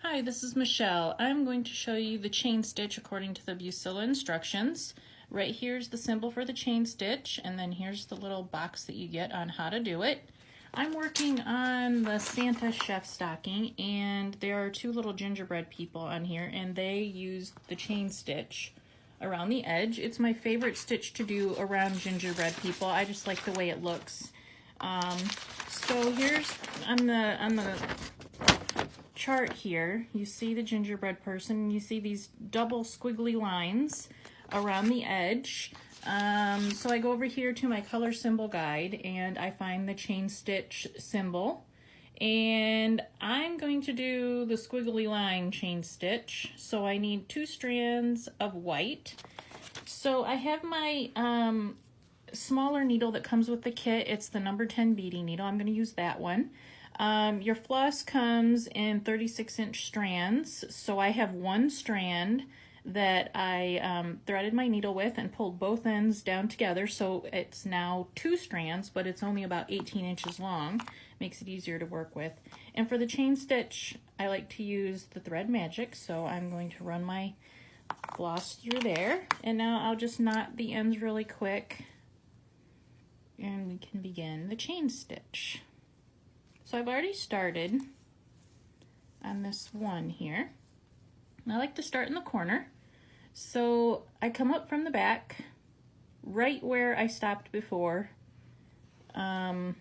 Hi, this is Michelle. I'm going to show you the chain stitch according to the Bucilla instructions. Right here's the symbol for the chain stitch, and then here's the little box that you get on how to do it. I'm working on the Santa chef stocking, and there are two little gingerbread people on here, and they use the chain stitch around the edge. It's my favorite stitch to do around gingerbread people. I just like the way it looks. So here's on the chart here, you see the gingerbread person, and you see these double squiggly lines around the edge. So I go over here to my color symbol guide and I find the chain stitch symbol, and I'm going to do the squiggly line chain stitch. So I need 2 strands of white. So I have my smaller needle that comes with the kit. It's the number 10 beading needle. I'm going to use that one. Your floss comes in 36-inch strands, so I have 1 strand that I threaded my needle with and pulled both ends down together, so it's now 2 strands, but it's only about 18 inches long. Makes it easier to work with. And for the chain stitch, I like to use the Thread Magic, so I'm going to run my floss through there, and now I'll just knot the ends really quick, and we can begin the chain stitch. So I've already started on this one here. I like to start in the corner. So I come up from the back, right where I stopped before. Come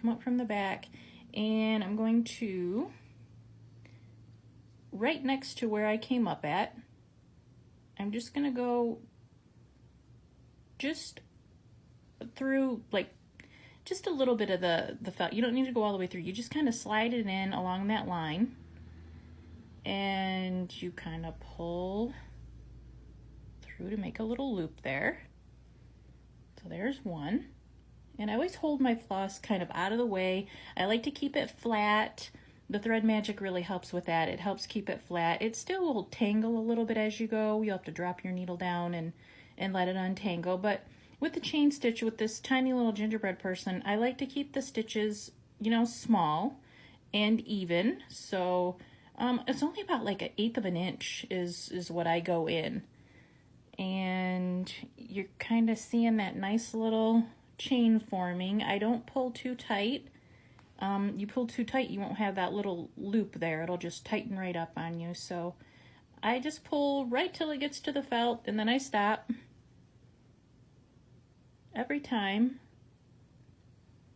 up from the back, and I'm going to, right next to where I came up at, I'm just gonna go just through, like, just a little bit of the felt. You don't need to go all the way through. You just kind of slide it in along that line, and you kind of pull through to make a little loop there. So there's one. And I always hold my floss kind of out of the way. I like to keep it flat. The Thread Magic really helps with that. It helps keep it flat. It still will tangle a little bit as you go. You'll have to drop your needle down and let it untangle. But with the chain stitch, with this tiny little gingerbread person, I like to keep the stitches, you know, small and even. So it's only about like 1/8 of an inch is what I go in. And you're kind of seeing that nice little chain forming. I don't pull too tight. You pull too tight, you won't have that little loop there. It'll just tighten right up on you. So I just pull right till it gets to the felt, and then I stop. Every time,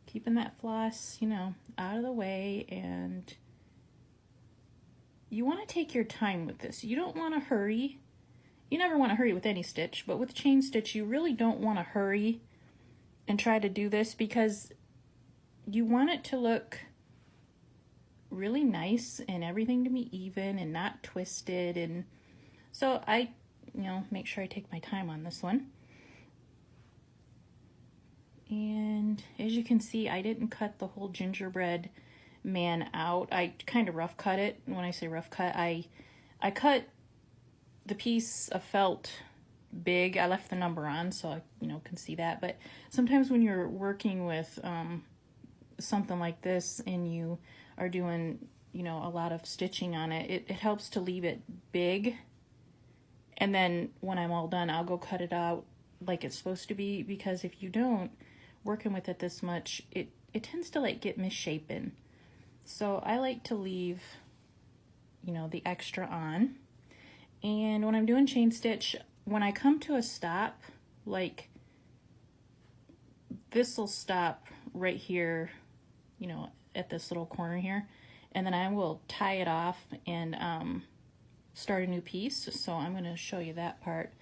keeping that floss, you know, out of the way. And you want to take your time with this. You don't want to hurry. You never want to hurry with any stitch, but with chain stitch, you really don't want to hurry and try to do this, because you want it to look really nice and everything to be even and not twisted. And so I, you know, make sure I take my time on this one. And as you can see, I didn't cut the whole gingerbread man out. I kind of rough cut it. And when I say rough cut, I cut the piece of felt big. I left the number on so I, you know, can see that. But sometimes when you're working with something like this and you are doing, you know, a lot of stitching on it, it helps to leave it big. And then when I'm all done, I'll go cut it out like it's supposed to be, because if you don't, working with it this much, it tends to like get misshapen. So I like to leave, you know, the extra on. And when I'm doing chain stitch, when I come to a stop, like this will stop right here, you know, at this little corner here, and then I will tie it off and start a new piece. So I'm going to show you that part.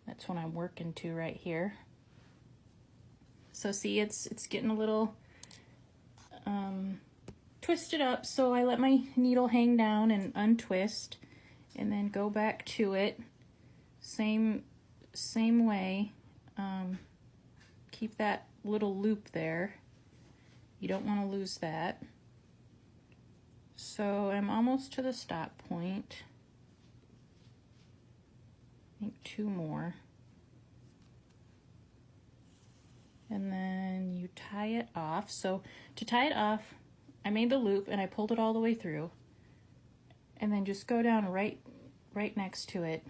That's what I'm working to right here. So see, it's getting a little twisted up, so I let my needle hang down and untwist, and then go back to it. Same way. Keep that little loop there. You don't want to lose that. So I'm almost to the stop point. I think 2 more. And then you tie it off. So to tie it off, I made the loop and I pulled it all the way through. and then just go down right next to it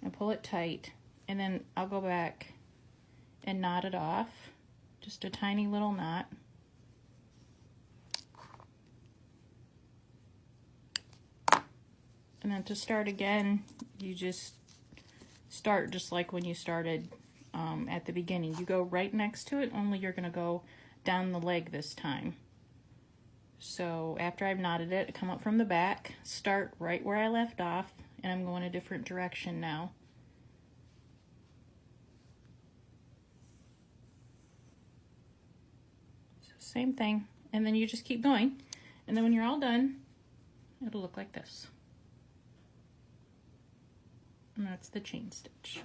and pull it tight, and then I'll go back and knot it off, just a tiny little knot. And then to start again, you just start just like when you started at the beginning. You go right next to it, only you're going to go down the leg this time. So after I've knotted it, I come up from the back, start right where I left off, and I'm going a different direction now. So same thing, and then you just keep going, and then when you're all done, it'll look like this. And that's the chain stitch.